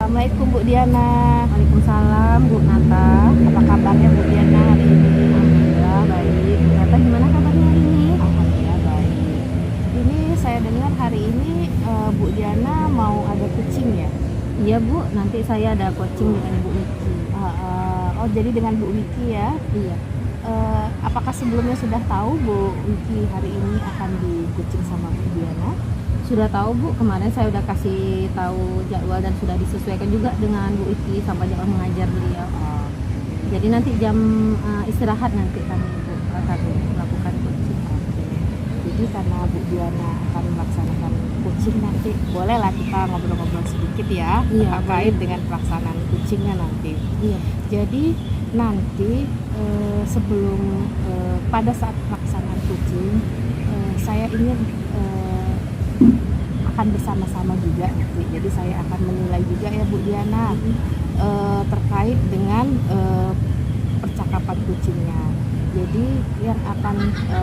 Assalamualaikum Bu Diana. Waalaikumsalam Bu Nata. Apa kabarnya Bu Diana hari ini? Alhamdulillah baik. Bu Nata gimana kabarnya hari ini? Alhamdulillah baik. Ini saya dengar hari ini Bu Diana mau ada kucing ya? Iya Bu, nanti saya ada coaching dengan Ibu Wiki. Oh jadi dengan Bu Wiki ya? Iya. Apakah sebelumnya sudah tahu Bu Wiki hari ini akan di kucing sama Bu Diana? Sudah tahu Bu, kemarin saya udah kasih tahu jadwal dan sudah disesuaikan juga dengan Bu Wiki sama jadwal mengajar beliau. Jadi nanti jam istirahat nanti kami Bu akan melakukan coaching. Jadi karena Bu Diana akan melaksanakan kucing nanti, bolehlah kita ngobrol-ngobrol sedikit ya, Iya, terkait boleh. dengan pelaksanaan kucingnya nanti. Iya. Jadi nanti sebelum pada saat pelaksanaan kucing, saya ingin akan bersama-sama juga nanti. Jadi saya akan menilai juga ya Bu Diana terkait dengan percakapan kucingnya. Jadi yang akan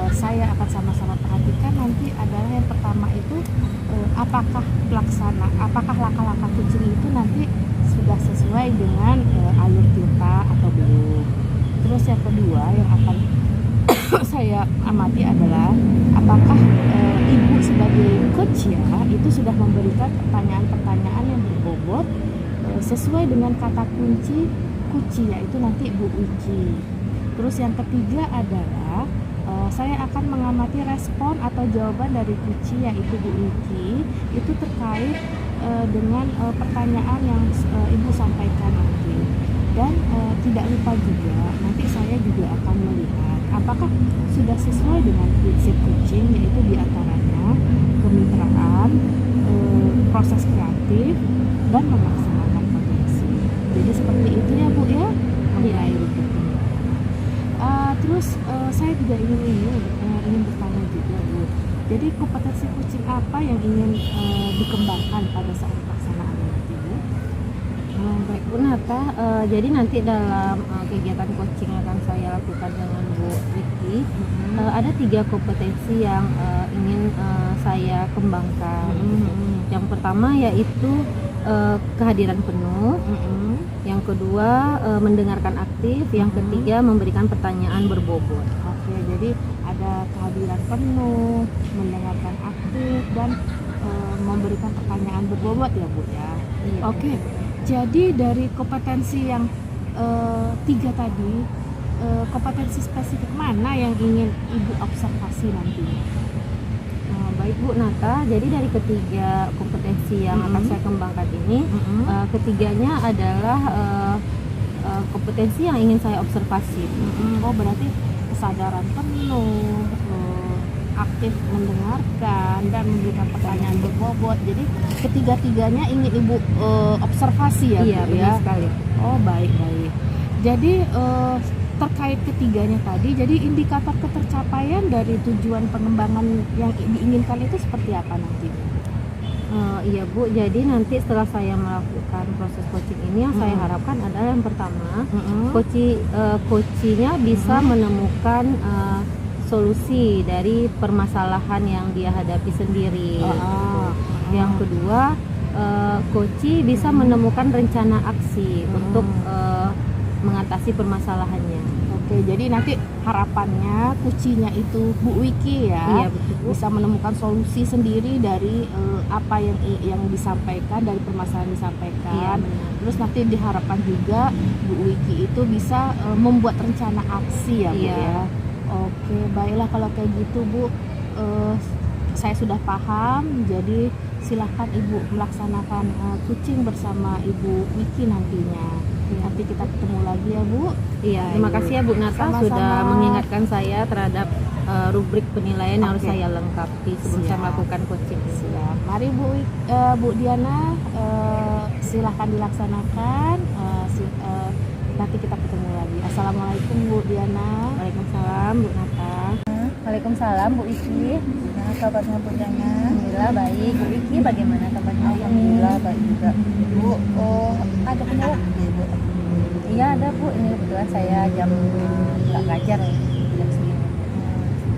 saya akan sama-sama perhatikan nanti adalah yang pertama itu apakah langkah-langkah kucing itu nanti sudah sesuai dengan alur kita atau belum. Terus yang kedua yang akan saya amati adalah apakah ibu sebagai coach ya itu sudah memberikan pertanyaan-pertanyaan yang berbobot sesuai dengan kata kunci yaitu nanti Bu Wiki. Terus yang ketiga adalah saya akan mengamati respon atau jawaban dari kunci yaitu Bu Wiki itu terkait dengan pertanyaan yang ibu sampaikan nanti. Dan tidak lupa juga nanti saya juga akan melihat apakah sudah sesuai dengan prinsip coaching yaitu diantaranya kemitraan, proses kreatif, dan melaksanakan potensi. Jadi seperti itu ya Bu ya. Mulai rutin. Terus saya juga ingin bertanya juga Bu. Jadi kompetensi kucing apa yang ingin dikembangkan pada saat pelaksanaan nanti Bu? Baik Bu Nata, jadi nanti dalam kegiatan coaching yang akan saya lakukan dengan Bu Wiki, ada 3 kompetensi yang ingin saya kembangkan. Yang pertama yaitu kehadiran penuh, yang kedua mendengarkan aktif, yang ketiga memberikan pertanyaan berbobot. Oke, jadi ada kehadiran penuh, mendengarkan aktif, dan memberikan pertanyaan berbobot ya Bu ya. Iya. Oke, jadi dari kompetensi yang 3 tadi, kompetensi spesifik mana yang ingin Ibu observasi nantinya? Baik Bu Nata, jadi dari ketiga kompetensi yang akan saya kembangkan ini, ketiganya adalah kompetensi yang ingin saya observasi. Oh berarti kesadaran penuh, aktif mendengarkan, dan memberikan pertanyaan berbobot. Jadi ketiga-tiganya ingin Ibu observasi ya Iya, Bu benar ya. sekali. Oh baik-baik. Jadi terkait ketiganya tadi, jadi indikator ketercapaian dari tujuan pengembangan yang diinginkan itu seperti apa nanti? Iya Bu, jadi nanti setelah saya melakukan proses coaching ini yang saya harapkan adalah yang pertama, coachnya bisa menemukan solusi dari permasalahan yang dia hadapi sendiri. Yang kedua, coach bisa menemukan rencana aksi untuk mengatasi permasalahannya. Oke, jadi nanti harapannya kucinya itu Bu Wiki ya, Iya betul Bu. bisa menemukan solusi sendiri dari apa yang disampaikan, dari permasalahan disampaikan. Iya, benar. Terus nanti diharapkan juga Bu Wiki itu bisa membuat rencana aksi ya Bu Iya. ya. Oke, baiklah kalau kayak gitu Bu, saya sudah paham. Jadi silahkan Ibu melaksanakan kucing bersama Ibu Wiki nantinya. Nanti kita ketemu lagi ya Bu. Iya, terima kasih ya Bu Nata Sama-sama. sudah mengingatkan saya terhadap rubrik penilaian yang harus Oke. saya lengkapi sebelum saya Siap. melakukan coaching. Siap. Mari Bu Diana, silahkan dilaksanakan. Nanti kita ketemu lagi. Assalamualaikum Bu Diana. Waalaikumsalam Bu Nata. Waalaikumsalam Bu Iki. Nah, kabarnya Bu Diana? Alhamdulillah baik. Bu Wiki bagaimana kabarnya hari ini? Alhamdulillah baik juga. Bu, ada punya waktu ya Bu? Iya ada Bu, ini kebetulan saya jam nggak ngajar jam segini.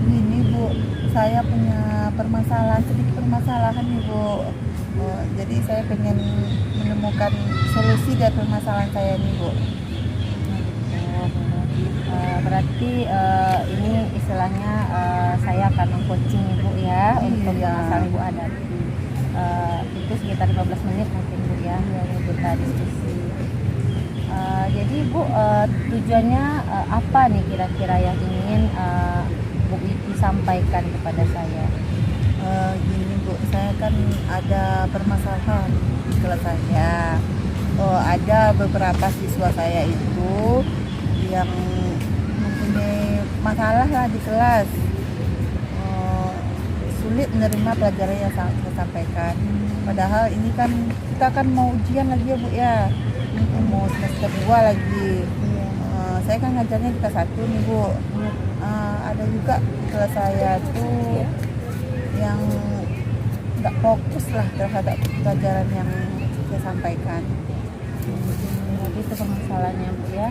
Ini Bu, saya punya sedikit permasalahan nih Bu. Jadi saya pengen menemukan solusi dari permasalahan saya ini, Bu. Berarti ini istilahnya saya akan mengcoaching ibu ya untuk Iya. masalah ibu hadapi. Itu sekitar 15 menit mungkin bu ya yang kita diskusi. Jadi bu tujuannya apa nih kira-kira yang ingin Bu Wiki sampaikan kepada saya? Gini Bu, saya kan ada permasalahan di kelas saya. Ada beberapa siswa saya itu yang mempunyai masalah lah di kelas. Sulit menerima pelajaran yang saya sampaikan. Padahal ini kan kita kan mau ujian lagi ya Bu ya, mau semester 2 lagi. Saya kan ngajarnya di kelas 1 nih Bu. Ada juga kelas saya tuh yang nggak fokus lah terhadap pelajaran yang saya sampaikan. Jadi itu permasalahannya bu ya.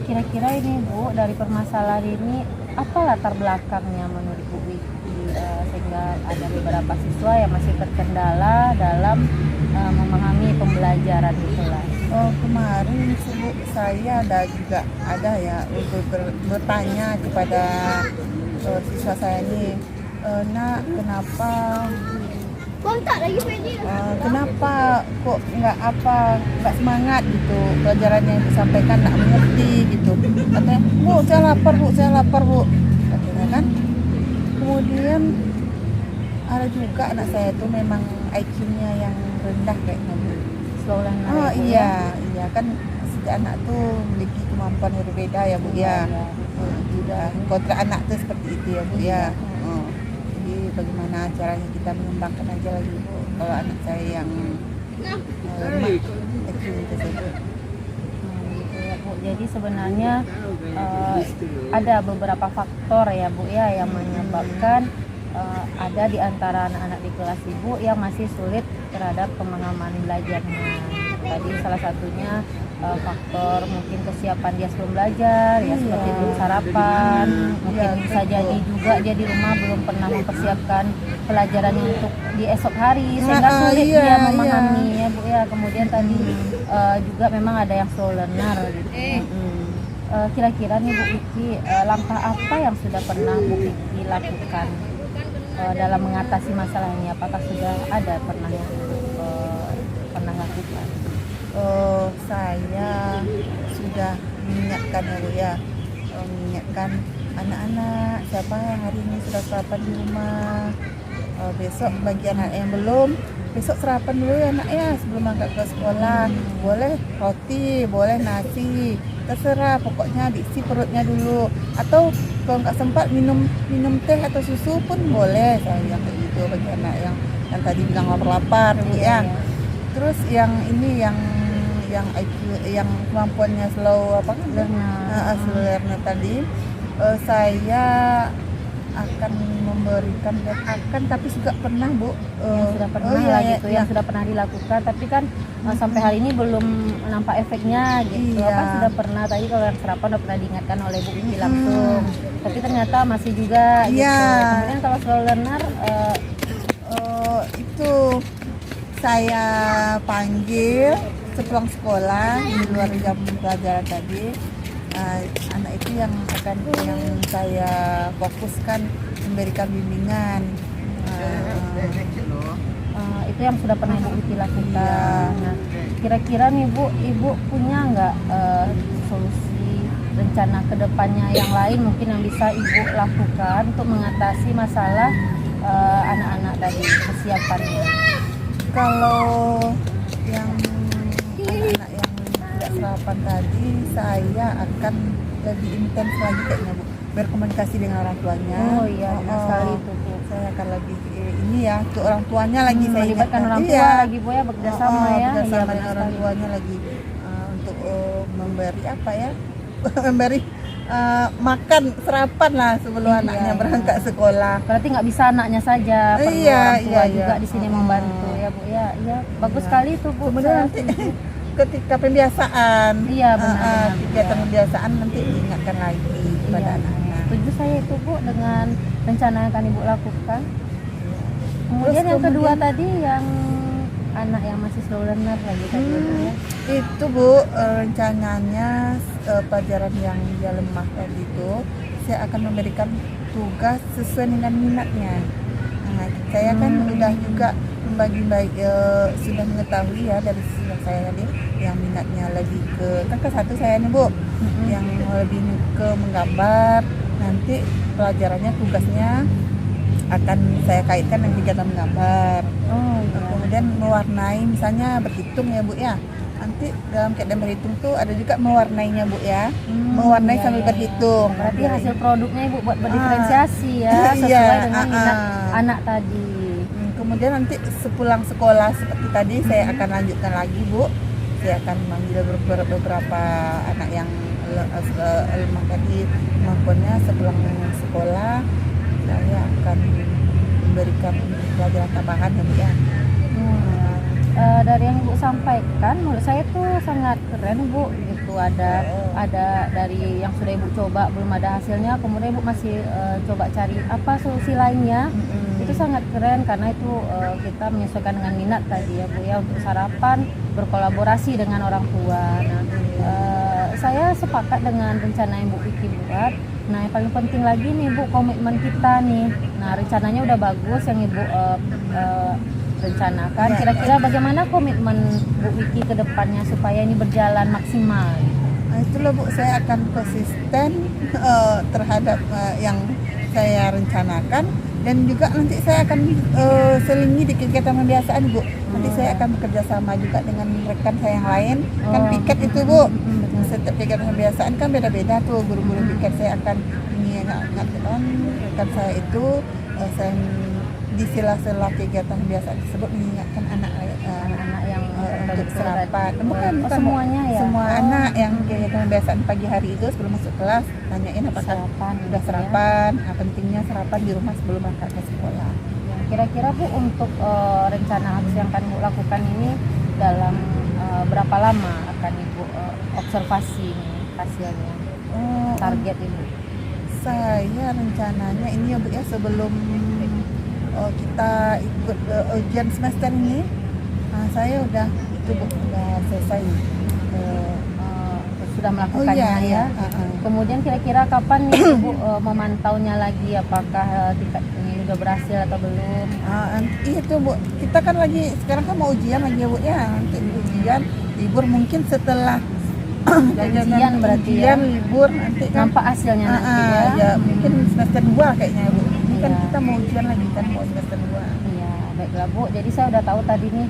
Kira-kira ini bu dari permasalahan ini apa latar belakangnya menurut Bu Wiki sehingga ada beberapa siswa yang masih terkendala dalam memahami pembelajaran di kelas? Kemarin Bu, saya ada ya untuk bertanya kepada siswa saya ini, nak kenapa kok nggak semangat gitu pelajaran yang disampaikan, nggak mengerti gitu. Katanya, Bu saya lapar bu katanya kan. Kemudian ada juga anak saya tuh memang IQ-nya yang rendah kayaknya Bu. Slow learner Oh itu iya kan setiap anak tuh memiliki kemampuan yang berbeda ya Bu ya. Sudah kontrak anak tuh seperti itu ya Bu ya. Jadi bagaimana caranya kita mengembangkan aja lagi Bu kalau anak saya yang lemah IQ tersebut. Gitu ya Bu. Jadi sebenarnya ada beberapa faktor ya Bu ya yang menyebabkan ada di antara anak-anak di kelas ibu yang masih sulit terhadap pemahaman belajarnya. Tadi salah satunya faktor mungkin kesiapan dia sebelum belajar ya, seperti belum sarapan, mungkin bisa jadi juga dia di rumah belum pernah mempersiapkan pelajaran untuk di esok hari sehingga sulit dia memahami ya Bu ya. Kemudian tadi juga memang ada yang slow learner gitu. Kira-kira nih Bu Wiki, langkah apa yang sudah pernah Bu Wiki lakukan dalam mengatasi masalah ini? Apakah sudah ada pernah yang pernah lakukan? Saya sudah mengingatkan ya Bu ya, mengingatkan anak-anak siapa yang hari ini sudah sarapan di rumah, besok bagi anak yang belum, besok sarapan dulu ya anak ya sebelum angkat ke sekolah. Boleh roti, boleh nasi, terserah, pokoknya diisi perutnya dulu. Atau kalau nggak sempat minum teh atau susu pun boleh, saya bilang kayak gitu bagi anak yang tadi bilang lapar Bu ya. Terus yang ini yang IQ yang kemampuannya slow learner tadi, saya akan memberikan tapi juga pernah Bu Yang sudah pernah gitu, yang sudah pernah dilakukan tapi kan sampai hari ini belum nampak efeknya gitu. Kan sudah pernah tadi kalau yang sarapan udah pernah diingatkan oleh Bu Wiki langsung, tapi ternyata masih juga gitu. Kemudian kalau slow learner itu saya panggil sepulang sekolah di luar jam pelajaran tadi. Anak itu yang saya fokuskan memberikan bimbingan. Itu yang sudah pernah Ibu Wiki lakukan. Nah, kira-kira nih Bu, Ibu punya nggak solusi rencana kedepannya yang lain mungkin yang bisa Ibu lakukan untuk mengatasi masalah anak-anak tadi kesiapannya? Kalau yang anak-anak yang tidak sarapan tadi, saya akan lebih intens lagi kayaknya Bu, berkomunikasi dengan orang tuanya. Sekali itu Bu. Saya akan lebih ini ya ke orang tuanya lagi, saya melibatkan orang tua lagi Bu ya, bekerjasama ya. Bekerjasama dengan orang tuanya lagi untuk memberi apa ya memberi makan serapan lah sebelum anaknya berangkat sekolah. Berarti nggak bisa anaknya saja, perlu orang tua juga di sini membantu ya Bu ya. Iya, bagus sekali itu Bu. Kemudian nanti ketika pembiasaan, benar. kegiatan pembiasaan nanti diingatkan lagi kepada anak-anak. Setuju saya itu Bu dengan rencana yang akan Ibu lakukan. Kemudian yang kedua tadi yang anak yang masih slow learner lagi tadi ya? Itu Bu, rencananya pelajaran yang dia lemah tadi itu saya akan memberikan tugas sesuai dengan minatnya. Nah, saya kan udah juga sudah mengetahui ya dari sisi saya tadi yang minatnya lebih ke kan satu saya nih Bu, yang lebih ke menggambar. Nanti pelajarannya tugasnya akan saya kaitkan dengan kegiatan menggambar. Kemudian mewarnai, misalnya berhitung ya Bu ya. Nanti dalam keadaan berhitung tuh ada juga mewarnainya Bu ya. Mewarnai sambil berhitung. Berarti hasil produknya Ibu buat berdiferensiasi ya sesuai dengan minat anak tadi. Kemudian nanti sepulang sekolah seperti tadi saya akan lanjutkan lagi Bu. Saya akan memanggil beberapa anak yang lemah tadi kemampuannya. Sepulang sekolah saya akan memberikan pelajaran tambahan ya Bu ya. Dari yang Ibu sampaikan menurut saya tuh sangat keren Bu gitu. Ada dari yang sudah Ibu coba belum ada hasilnya, kemudian Ibu masih coba cari apa solusi lainnya. Itu sangat keren karena itu kita menyesuaikan dengan minat tadi ya Bu ya, untuk sarapan berkolaborasi dengan orang tua. Nah, saya sepakat dengan rencana yang Bu Vicky buat. Nah, yang paling penting lagi nih Bu, komitmen kita nih. Nah, rencananya udah bagus yang Ibu rencanakan. Kira-kira bagaimana komitmen Bu Vicky ke depannya supaya ini berjalan maksimal? Nah, itulah Bu, saya akan konsisten terhadap yang saya rencanakan, dan juga nanti saya akan selingi di kegiatan pembiasaan Bu. Nanti saya akan bekerja sama juga dengan rekan saya yang lain. Kan piket itu Bu, setiap kegiatan pembiasaan kan beda-beda tuh guru-guru piket. Saya akan mengingatkan rekan saya itu, saya di sela-sela kegiatan pembiasaan tersebut mengingatkan Anak-anak yang untuk sarapan. Bukan semuanya ya. Semua anak yang kegiatan pembiasaan pagi hari itu sebelum masuk kelas tanyain apakah udah sarapan. Pentingnya sarapan di rumah sebelum berangkat ke sekolah. Kira-kira Bu, untuk rencana aksi yang akan Bu lakukan ini dalam berapa lama akan Ibu observasi hasilnya? Target Ibu? Saya rencananya ini ya Bu ya, sebelum kita ikut ujian semester ini, saya udah selesai sudah melakukannya ya. Kemudian kira-kira kapan nih Ibu memantaunya lagi, apakah tingkat ini udah berhasil atau belum? Itu Bu, kita kan lagi sekarang kan mau ujian lagi ya Bu ya. Nanti ujian libur mungkin setelah ujian berarti ya, libur nanti kan nampak hasilnya nanti ya mungkin semester 2 kayaknya Bu. Ini kan Iya. kita mau ujian lagi kan, mau semester 2. Iya, baiklah Bu. Jadi saya udah tahu tadi nih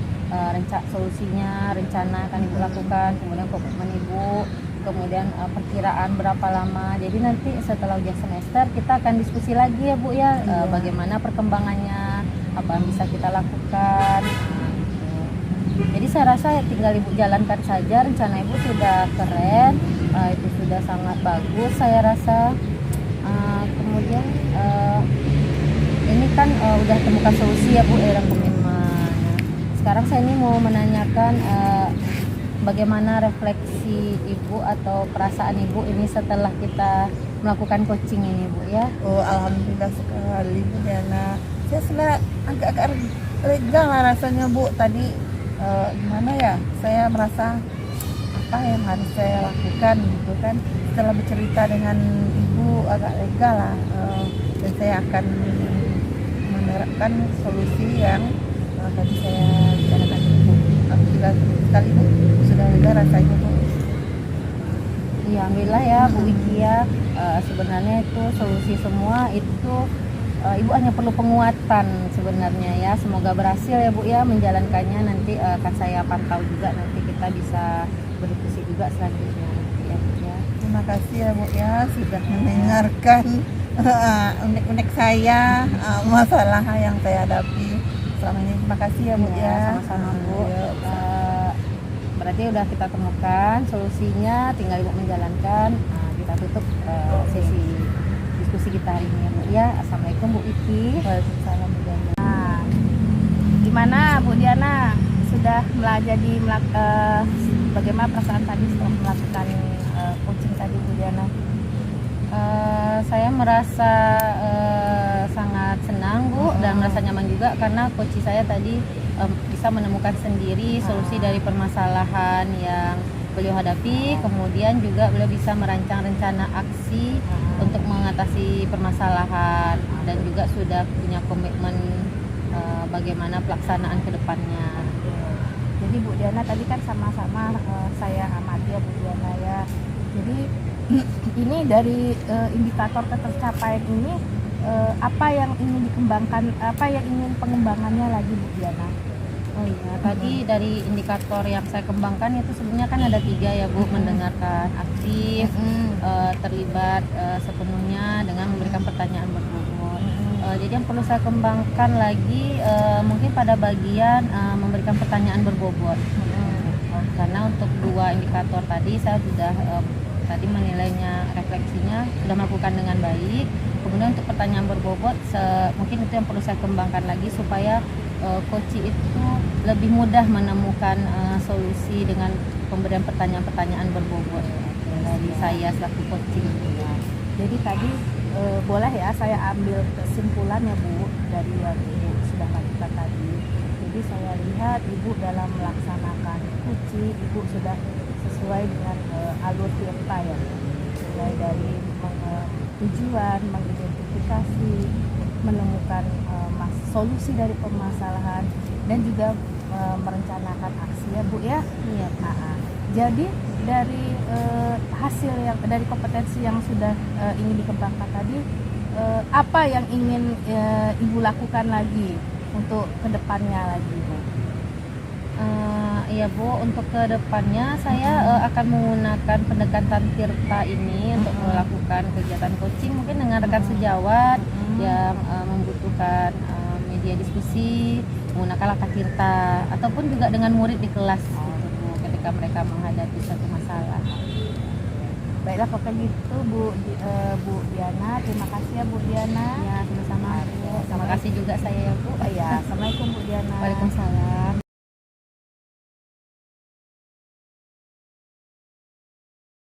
solusinya, rencana akan Ibu lakukan, kemudian komitmen Ibu, kemudian perkiraan berapa lama. Jadi nanti setelah ujian semester kita akan diskusi lagi ya Bu ya, bagaimana perkembangannya, apa yang bisa kita lakukan. Jadi saya rasa ya tinggal Ibu jalankan saja, rencana Ibu sudah keren, itu sudah sangat bagus saya rasa. Kemudian ini kan udah temukan solusi ya Bu dalam komitmen. Sekarang saya ini mau menanyakan bagaimana refleksi Ibu atau perasaan Ibu ini setelah kita melakukan coaching ini Bu ya? Alhamdulillah sekali Bu Diana. Saya sudah agak lega lah rasanya Bu. Tadi gimana ya, saya merasa apa yang harus saya lakukan gitu kan. Setelah bercerita dengan Ibu agak lega lah, dan saya akan menerapkan solusi yang tadi saya bicarakan itu. Alhamdulillah sekali Bu, sudah lega rasanya Bu. Iya, alhamdulillah ya Bu Vicky ya. Sebenarnya itu solusi semua itu Ibu hanya perlu penguatan sebenarnya ya. Semoga berhasil ya Bu ya menjalankannya. Nanti akan saya pantau juga, nanti kita bisa berdiskusi juga selanjutnya ya Bu ya. Terima kasih ya Bu ya sudah mendengarkan unek-unek saya, masalah yang saya hadapi selama ini. Terima kasih ya Bu ya. Sama-sama Bu. Berarti udah kita temukan solusinya, tinggal Ibu menjalankan. Kita tutup sesi diskusi kita hari ini ya Bu ya. Assalamualaikum Bu Vicky. Waalaikumsalam Bu Diana. Nah, gimana Bu Diana, sudah bagaimana perasaan tadi setelah melakukan coaching tadi Bu Diana? Saya merasa sangat senang Bu, dan merasa nyaman juga karena coach saya tadi bisa menemukan sendiri solusi dari permasalahan yang beliau hadapi. Kemudian juga beliau bisa merancang rencana aksi untuk mengatasi permasalahan, dan juga sudah punya komitmen bagaimana pelaksanaan ke depannya. Jadi Bu Diana tadi kan sama-sama saya amati ya Bu Diana ya. Jadi ini dari indikator ketercapaian ini apa yang ingin dikembangkan, apa yang ingin pengembangannya lagi Bu Diana? Oh iya, tadi dari indikator yang saya kembangkan itu sebenarnya kan ada 3 ya Bu, mendengarkan aktif, terlibat sepenuhnya dengan memberikan pertanyaan berbobot. Jadi yang perlu saya kembangkan lagi mungkin pada bagian memberikan pertanyaan berbobot. Karena untuk 2 indikator tadi saya sudah tadi menilainya, refleksinya sudah melakukan dengan baik. Kemudian untuk pertanyaan berbobot mungkin itu yang perlu saya kembangkan lagi supaya coaching itu lebih mudah menemukan solusi dengan pemberian pertanyaan-pertanyaan berbobot dari saya selaku coaching. Jadi tadi boleh ya saya ambil kesimpulan ya Bu dari yang Ibu sudah lakukan tadi. Jadi saya lihat Ibu dalam melaksanakan coaching, Ibu sudah sesuai dengan alur Tirta ya, mulai dari tujuan, mengidentifikasi, menemukan solusi dari permasalahan, dan juga merencanakan aksi ya Bu ya. Iya. Jadi dari hasil yang dari kompetensi yang sudah ingin dikembangkan tadi, apa yang ingin Ibu lakukan lagi untuk kedepannya lagi Bu? Iya Bu, untuk kedepannya saya akan menggunakan pendekatan Tirta ini untuk melakukan kegiatan coaching mungkin dengan rekan sejawat yang membutuhkan media diskusi menggunakan langkah Tirta, ataupun juga dengan murid di kelas gitu Bu, ketika mereka menghadapi suatu masalah. Baiklah kalau kayak gitu Bu Diana, terima kasih ya Bu Diana. Ya, sama-sama Bu. Terima kasih juga saya ya Bu. Ya, assalamualaikum Bu Diana. Waalaikumsalam.